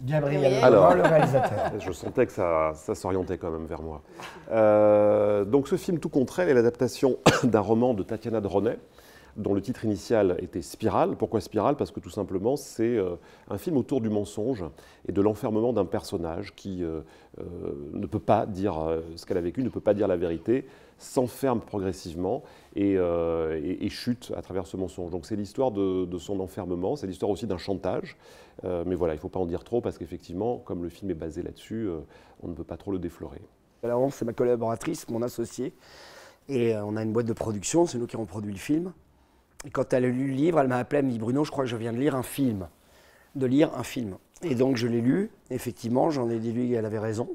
Gabriel Alors, Lemoine, le réalisateur. je sentais que ça s'orientait quand même vers moi. Donc ce film Tout contre elle est l'adaptation d'un roman de Tatiana Droney, dont le titre initial était Spirale. Pourquoi Spirale? Parce que tout simplement, c'est un film autour du mensonge et de l'enfermement d'un personnage qui ne peut pas dire ce qu'elle a vécu, ne peut pas dire la vérité, s'enferme progressivement et chute à travers ce mensonge. Donc c'est l'histoire de son enfermement, c'est l'histoire aussi d'un chantage. Mais voilà, il ne faut pas en dire trop parce qu'effectivement, comme le film est basé là-dessus, on ne peut pas trop le déflorer. Alors, c'est ma collaboratrice, mon associé. Et on a une boîte de production, c'est nous qui avons produit le film. Et quand elle a lu le livre, elle m'a appelé, elle me dit Bruno, je crois que je viens de lire un film. De lire un film. Et donc je l'ai lu, effectivement, j'en ai déduit qu'elle avait raison.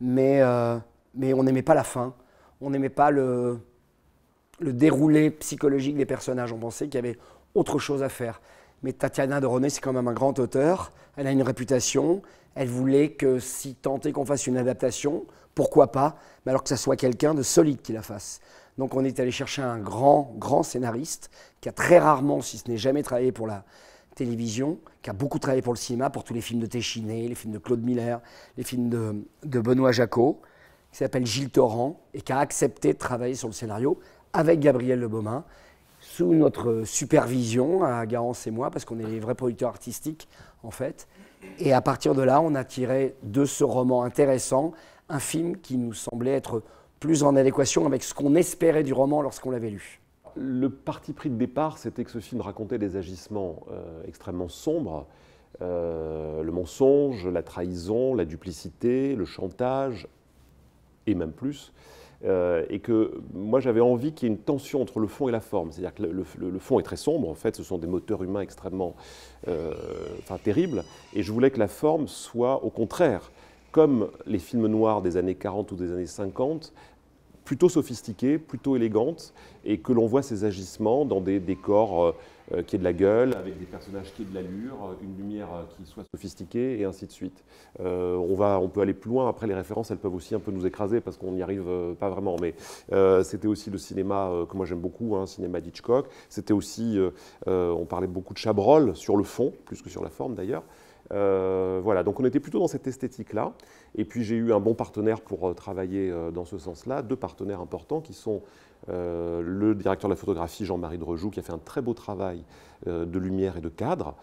Mais on n'aimait pas la fin. On n'aimait pas le déroulé psychologique des personnages. On pensait qu'il y avait autre chose à faire. Mais Tatiana Droney, c'est quand même un grand auteur. Elle a une réputation. Elle voulait que si tant est qu'on fasse une adaptation, pourquoi pas, mais alors que ça soit quelqu'un de solide qui la fasse. Donc on est allé chercher un grand scénariste qui a très rarement, si ce n'est jamais travaillé pour la télévision, qui a beaucoup travaillé pour le cinéma, pour tous les films de Téchiné, les films de Claude Miller, les films de Benoît Jacot, qui s'appelle Gilles Torrent et qui a accepté de travailler sur le scénario avec Gabriel Lebaumin, sous notre supervision à Garance et moi, parce qu'on est les vrais producteurs artistiques en fait. Et à partir de là, on a tiré de ce roman intéressant un film qui nous semblait être plus en adéquation avec ce qu'on espérait du roman lorsqu'on l'avait lu. Le parti pris de départ, c'était que ce film racontait des agissements extrêmement sombres. Le mensonge, la trahison, la duplicité, le chantage, et même plus. Et que moi j'avais envie qu'il y ait une tension entre le fond et la forme. C'est-à-dire que le fond est très sombre, en fait, ce sont des moteurs humains extrêmement terribles, et je voulais que la forme soit au contraire, comme les films noirs des années 40 ou des années 50, plutôt sophistiquée, plutôt élégante, et que l'on voit ces agissements dans des décors qui aient de la gueule, avec des personnages qui aient de l'allure, une lumière qui soit sophistiquée, et ainsi de suite. On peut aller plus loin, après les références, elles peuvent aussi un peu nous écraser, parce qu'on n'y arrive pas vraiment, mais c'était aussi le cinéma que moi j'aime beaucoup, cinéma d'Hitchcock. C'était aussi, on parlait beaucoup de Chabrol, sur le fond, plus que sur la forme d'ailleurs. Voilà, donc on était plutôt dans cette esthétique-là. Et puis j'ai eu un bon partenaire pour travailler dans ce sens-là, deux partenaires importants qui sont le directeur de la photographie Jean-Marie Drejoux, qui a fait un très beau travail de lumière et de cadre,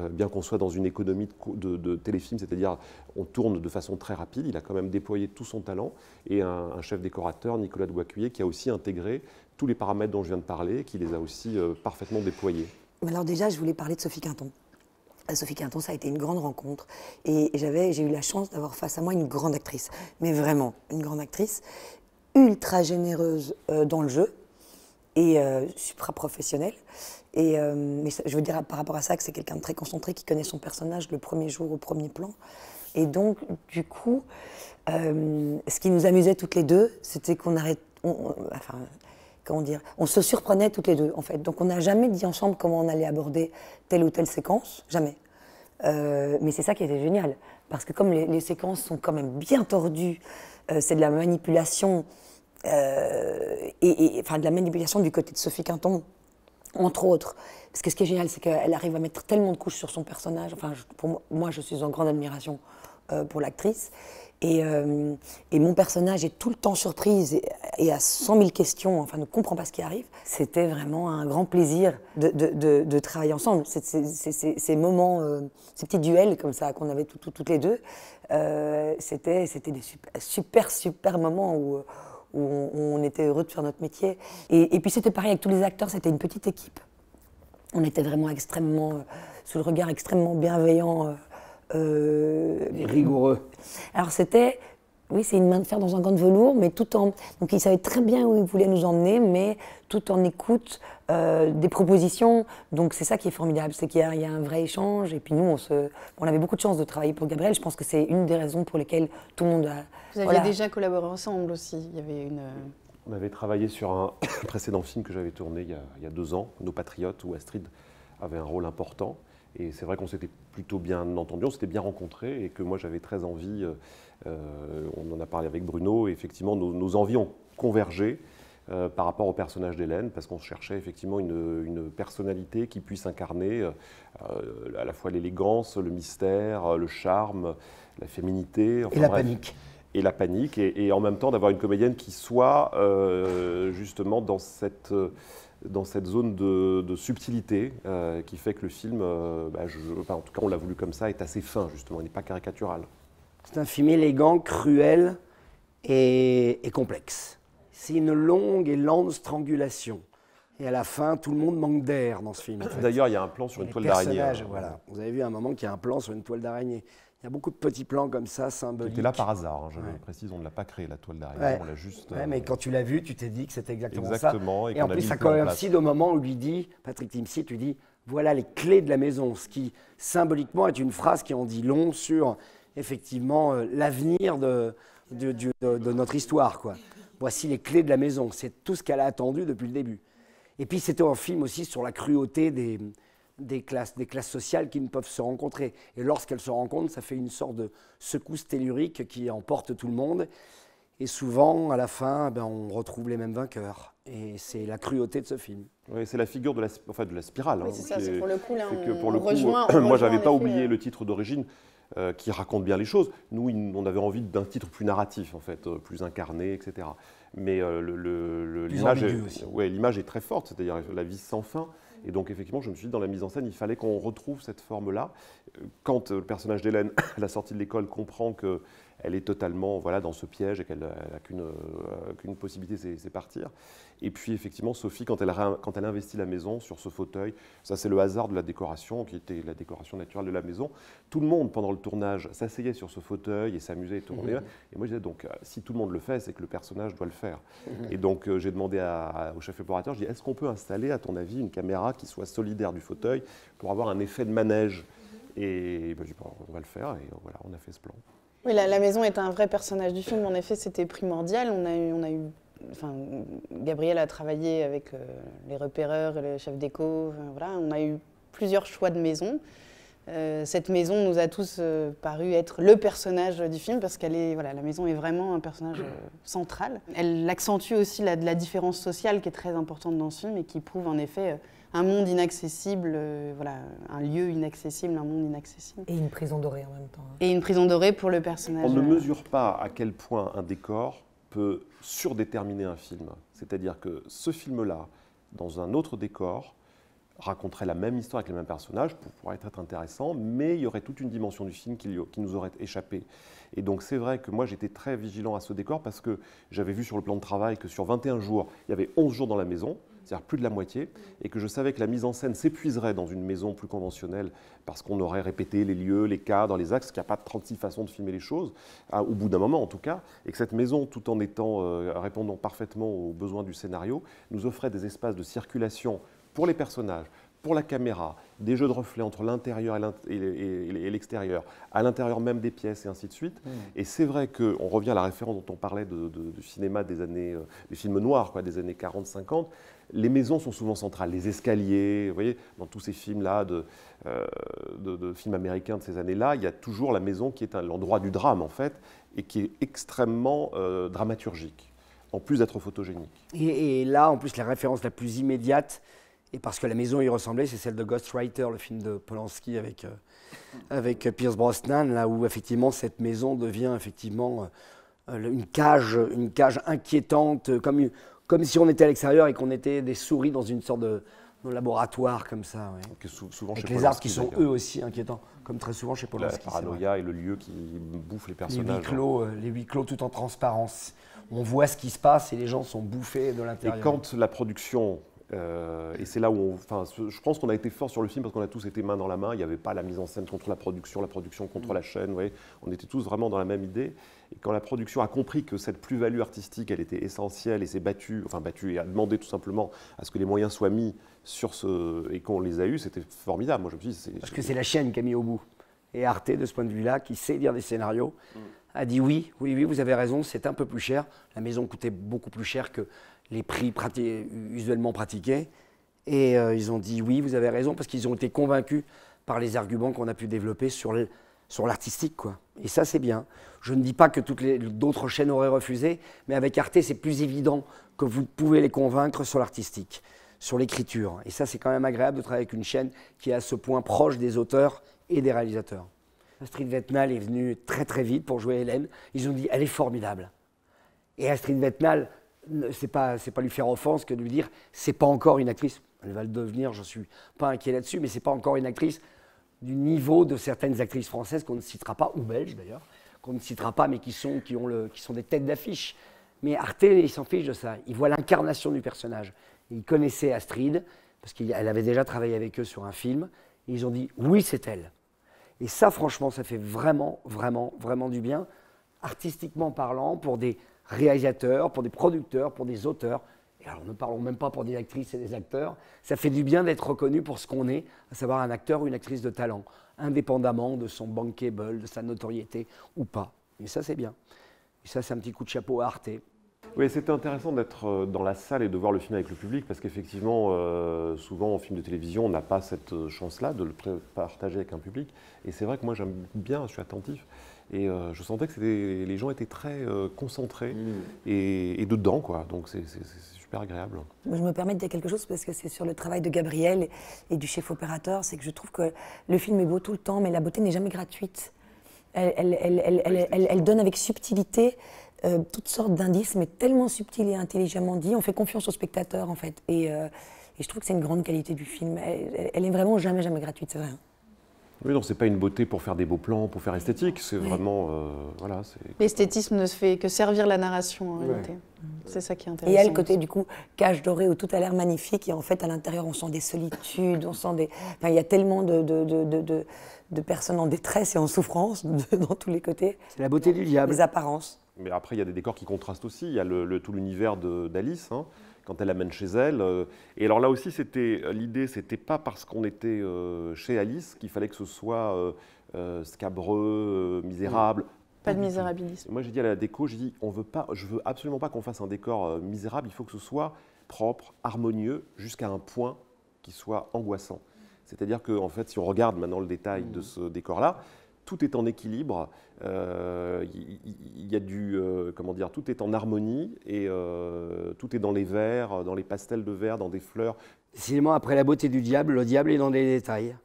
bien qu'on soit dans une économie de téléfilm, c'est-à-dire on tourne de façon très rapide, il a quand même déployé tout son talent, et un chef décorateur, Nicolas Douacuyer, qui a aussi intégré tous les paramètres dont je viens de parler, qui les a aussi parfaitement déployés. Alors déjà, je voulais parler de Sophie Quinton. Sophie Quinton, ça a été une grande rencontre. Et j'ai eu la chance d'avoir face à moi une grande actrice. Mais vraiment, une grande actrice, ultra généreuse dans le jeu et supra professionnelle. Mais je veux dire par rapport à ça que c'est quelqu'un de très concentré qui connaît son personnage le premier jour au premier plan. Et donc, du coup, ce qui nous amusait toutes les deux, c'était qu'on on se surprenait toutes les deux, en fait. Donc on n'a jamais dit ensemble comment on allait aborder telle ou telle séquence, jamais. Mais c'est ça qui était génial, parce que comme les séquences sont quand même bien tordues, c'est de la manipulation, enfin de la manipulation du côté de Sophie Quinton, entre autres. Parce que ce qui est génial, c'est qu'elle arrive à mettre tellement de couches sur son personnage. Enfin, pour moi, je suis en grande admiration pour l'actrice. Et mon personnage est tout le temps surprise et a 100 000 questions, enfin ne comprend pas ce qui arrive. C'était vraiment un grand plaisir de travailler ensemble. Ces moments, ces petits duels comme ça qu'on avait toutes les deux, c'était des super moments où on était heureux de faire notre métier. Et puis c'était pareil avec tous les acteurs, c'était une petite équipe. On était vraiment extrêmement, sous le regard extrêmement bienveillant. Et rigoureux. Alors c'était, oui, c'est une main de fer dans un gant de velours, mais tout en... Donc il savait très bien où il voulait nous emmener, mais tout en écoute des propositions. Donc c'est ça qui est formidable, c'est qu'il y a un vrai échange. Et puis nous, on avait beaucoup de chance de travailler pour Gabriel. Je pense que c'est une des raisons pour lesquelles tout le monde a... Vous aviez déjà collaboré ensemble aussi, il y avait une... On avait travaillé sur un précédent film que j'avais tourné il y a 2 ans, Nos Patriotes, où Astrid avait un rôle important. Et c'est vrai qu'on s'était plutôt bien entendu, on s'était bien rencontrés et que moi j'avais très envie, on en a parlé avec Bruno, et effectivement nos envies ont convergé par rapport au personnage d'Hélène, parce qu'on cherchait effectivement une personnalité qui puisse incarner à la fois l'élégance, le mystère, le charme, la féminité. Enfin, et la panique. Et la panique, et en même temps d'avoir une comédienne qui soit justement dans cette zone de subtilité qui fait que le film, en tout cas on l'a voulu comme ça, est assez fin justement, il n'est pas caricatural. C'est un film élégant, cruel et complexe. C'est une longue et lente strangulation. Et à la fin, tout le monde manque d'air dans ce film. En fait. D'ailleurs, il y a un plan sur une toile d'araignée. Voilà. Vous avez vu un moment qu'il y a un plan sur une toile d'araignée. Il y a beaucoup de petits plans comme ça, symboliques. C'était là par hasard, hein, je précise, on ne l'a pas créé, la toile d'araignée, on l'a juste... mais quand tu l'as vu, tu t'es dit que c'était exactement ça. Et en plus, ça coïncide au moment où lui dit, Patrick Timsit lui dit, voilà les clés de la maison, ce qui symboliquement est une phrase qui en dit long sur, effectivement, l'avenir de notre histoire, quoi. Voici les clés de la maison, c'est tout ce qu'elle a attendu depuis le début. Et puis c'était un film aussi sur la cruauté des classes sociales qui ne peuvent se rencontrer. Et lorsqu'elles se rencontrent, ça fait une sorte de secousse tellurique qui emporte tout le monde. Et souvent, à la fin, on retrouve les mêmes vainqueurs. Et c'est la cruauté de ce film. Oui, c'est la figure de la spirale. Oui, c'est ça, c'est pour le coup, là, on rejoint. Moi, je n'avais pas oublié le titre d'origine. Qui raconte bien les choses. Nous, on avait envie d'un titre plus narratif, en fait, plus incarné, etc. Mais l'image est très forte, c'est-à-dire la vie sans fin. Et donc, effectivement, je me suis dit, dans la mise en scène, il fallait qu'on retrouve cette forme-là. Quand le personnage d'Hélène, à la sortie de l'école, comprend qu'elle est totalement dans ce piège et qu'elle n'a qu'une possibilité, c'est partir. Et puis, effectivement, Sophie, quand elle investit la maison sur ce fauteuil, ça c'est le hasard de la décoration, qui était la décoration naturelle de la maison. Tout le monde, pendant le tournage, s'asseyait sur ce fauteuil et s'amusait et tournait. Et moi, je disais, donc, si tout le monde le fait, c'est que le personnage doit le faire. Et donc, j'ai demandé au chef opérateur, je dis, est-ce qu'on peut installer, à ton avis, une caméra qui soit solidaire du fauteuil pour avoir un effet de manège? Et je dis, on va le faire, et voilà, on a fait ce plan. Oui, la maison est un vrai personnage du film. En effet, c'était primordial. Gabriel a travaillé avec les repéreurs et le chef déco. On a eu plusieurs choix de maisons. Cette maison nous a tous paru être le personnage du film parce la maison est vraiment un personnage central. Elle accentue aussi la différence sociale qui est très importante dans ce film et qui prouve en effet un monde inaccessible, un lieu inaccessible, un monde inaccessible. Et une prison dorée en même temps. Et une prison dorée pour le personnage. On ne mesure pas à quel point un décor peut surdéterminer un film. C'est-à-dire que ce film-là, dans un autre décor, raconterait la même histoire avec les mêmes personnages, pourrait être intéressant, mais il y aurait toute une dimension du film qui nous aurait échappé. Et donc c'est vrai que moi j'étais très vigilant à ce décor parce que j'avais vu sur le plan de travail que sur 21 jours, il y avait 11 jours dans la maison, c'est-à-dire plus de la moitié, et que je savais que la mise en scène s'épuiserait dans une maison plus conventionnelle parce qu'on aurait répété les lieux, les cadres, les axes, qu'il n'y a pas 36 façons de filmer les choses, au bout d'un moment en tout cas, et que cette maison, tout en répondant parfaitement aux besoins du scénario, nous offrait des espaces de circulation pour les personnages, pour la caméra, des jeux de reflets entre l'intérieur et l'extérieur, à l'intérieur même des pièces et ainsi de suite. Et c'est vrai qu'on revient à la référence dont on parlait du cinéma des années, des films noirs, des années 40-50. Les maisons sont souvent centrales, les escaliers, vous voyez, dans tous ces films-là, de films américains de ces années-là, il y a toujours la maison qui est l'endroit du drame, en fait, et qui est extrêmement dramaturgique, en plus d'être photogénique. Et là, en plus, la référence la plus immédiate, et parce que la maison y ressemblait, c'est celle de Ghostwriter, le film de Polanski avec Pierce Brosnan, là où effectivement cette maison devient effectivement une cage inquiétante, comme si on était à l'extérieur et qu'on était des souris dans une sorte de laboratoire comme ça. Ouais. Que souvent avec chez les arbres qui sont eux aussi inquiétants, comme très souvent chez Polanski. La paranoïa et le lieu qui bouffe les personnages. Les huis clos tout en transparence. On voit ce qui se passe et les gens sont bouffés de l'intérieur. Et quand la production... et c'est là où je pense qu'on a été fort sur le film parce qu'on a tous été main dans la main. Il n'y avait pas la mise en scène contre la production contre la chaîne. Ouais. On était tous vraiment dans la même idée. Et quand la production a compris que cette plus-value artistique, elle était essentielle et s'est battue et a demandé tout simplement à ce que les moyens soient mis sur et qu'on les a eus, c'était formidable. Moi, je me suis dit, parce que c'est la chaîne qui a mis au bout. Et Arte, de ce point de vue-là, qui sait lire des scénarios, a dit oui, vous avez raison, c'est un peu plus cher. La maison coûtait beaucoup plus cher que les prix usuellement pratiqués. Et ils ont dit oui, vous avez raison, parce qu'ils ont été convaincus par les arguments qu'on a pu développer sur sur l'artistique, quoi. Et ça, c'est bien. Je ne dis pas que toutes d'autres chaînes auraient refusé, mais avec Arte, c'est plus évident que vous pouvez les convaincre sur l'artistique, sur l'écriture. Et ça, c'est quand même agréable de travailler avec une chaîne qui est à ce point proche des auteurs et des réalisateurs. Astrid Wetnal est venue très très vite pour jouer Hélène. Ils ont dit, elle est formidable. Et Astrid Wetnal, c'est pas lui faire offense que de lui dire, c'est pas encore une actrice. Elle va le devenir, je suis pas inquiet là-dessus, mais c'est pas encore une actrice du niveau de certaines actrices françaises qu'on ne citera pas, ou belges d'ailleurs, qu'on ne citera pas, mais qui sont des têtes d'affiche. Mais Arte, il s'en fiche de ça. Il voit l'incarnation du personnage. Il connaissait Astrid, parce qu'elle avait déjà travaillé avec eux sur un film, et ils ont dit, oui, c'est elle. Et ça, franchement, ça fait vraiment, vraiment, vraiment du bien, artistiquement parlant, pour des réalisateurs, pour des producteurs, pour des auteurs. Et alors, ne parlons même pas pour des actrices et des acteurs. Ça fait du bien d'être reconnu pour ce qu'on est, à savoir un acteur ou une actrice de talent, indépendamment de son bankable, de sa notoriété ou pas. Et ça, c'est bien. Et ça, c'est un petit coup de chapeau à Arte. Oui, c'était intéressant d'être dans la salle et de voir le film avec le public, parce qu'effectivement, souvent en film de télévision, on n'a pas cette chance-là de le partager avec un public. Et c'est vrai que moi, j'aime bien, je suis attentif. Et je sentais que les gens étaient très concentrés et dedans, quoi. Donc c'est super agréable. Je me permets de dire quelque chose parce que c'est sur le travail de Gabriel et du chef opérateur. C'est que je trouve que le film est beau tout le temps, mais la beauté n'est jamais gratuite. Elle donne avec subtilité toutes sortes d'indices, mais tellement subtils et intelligemment dit. On fait confiance au spectateur, en fait. Et je trouve que c'est une grande qualité du film. Elle est vraiment jamais gratuite, c'est vrai. Oui, non, c'est pas une beauté pour faire des beaux plans, pour faire esthétique, c'est vraiment... voilà, l'esthétisme ne fait que servir la narration, en réalité. C'est ça qui est intéressant. Et il y a le côté, du coup, cage dorée où tout a l'air magnifique, et en fait, à l'intérieur, on sent des solitudes, on sent des... Enfin, il y a tellement de personnes en détresse et en souffrance dans tous les côtés. C'est la beauté du diable. Les apparences. Mais après, il y a des décors qui contrastent aussi. Il y a tout l'univers d'Alice, hein, quand elle l'amène chez elle. Et alors là aussi, l'idée, c'était pas parce qu'on était chez Alice qu'il fallait que ce soit scabreux, misérable. Pas de misérabilisme. Moi, j'ai dit à la déco, je veux absolument pas qu'on fasse un décor misérable. Il faut que ce soit propre, harmonieux, jusqu'à un point qui soit angoissant. C'est-à-dire que, en fait, si on regarde maintenant le détail de ce décor-là, tout est en équilibre, y a comment dire, tout est en harmonie et tout est dans les verts, dans les pastels de verre, dans des fleurs. Décidément, après la beauté du diable, le diable est dans les détails.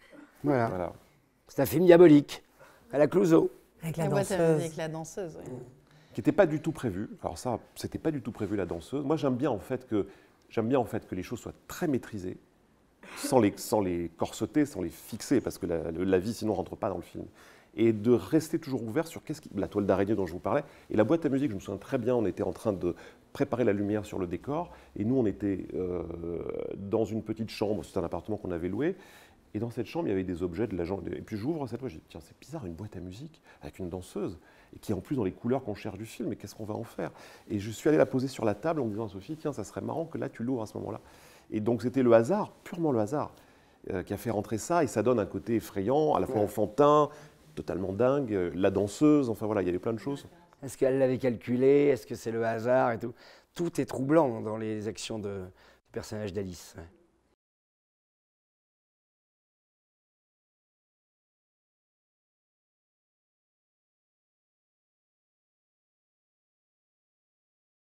Voilà. C'est un film diabolique, à la Clouseau. Avec la danseuse. danseuse. Avec la danseuse, oui. Qui n'était pas du tout prévu. Alors ça, c'était pas du tout prévu, la danseuse. Moi, j'aime bien en fait que les choses soient très maîtrisées, sans les corseter, sans les fixer, parce que la vie sinon rentre pas dans le film. Et de rester toujours ouvert sur la toile d'araignée dont je vous parlais. Et la boîte à musique, je me souviens très bien, on était en train de préparer la lumière sur le décor. Et nous, on était dans une petite chambre, c'était un appartement qu'on avait loué. Et dans cette chambre, il y avait des objets de l'agent. Et puis j'ouvre cette fois, je dis, tiens, c'est bizarre, une boîte à musique avec une danseuse, et qui est en plus dans les couleurs qu'on cherche du film, mais qu'est-ce qu'on va en faire? Et je suis allé la poser sur la table en me disant à Sophie, tiens, ça serait marrant que là, tu l'ouvres à ce moment-là. Et donc c'était le hasard, purement le hasard, qui a fait rentrer ça. Et ça donne un côté effrayant, à la fois enfantin, totalement dingue, la danseuse, enfin voilà, il y avait plein de choses. Est-ce qu'elle l'avait calculé? Est-ce que c'est le hasard et tout? Tout est troublant dans les actions du personnage d'Alice. Ouais.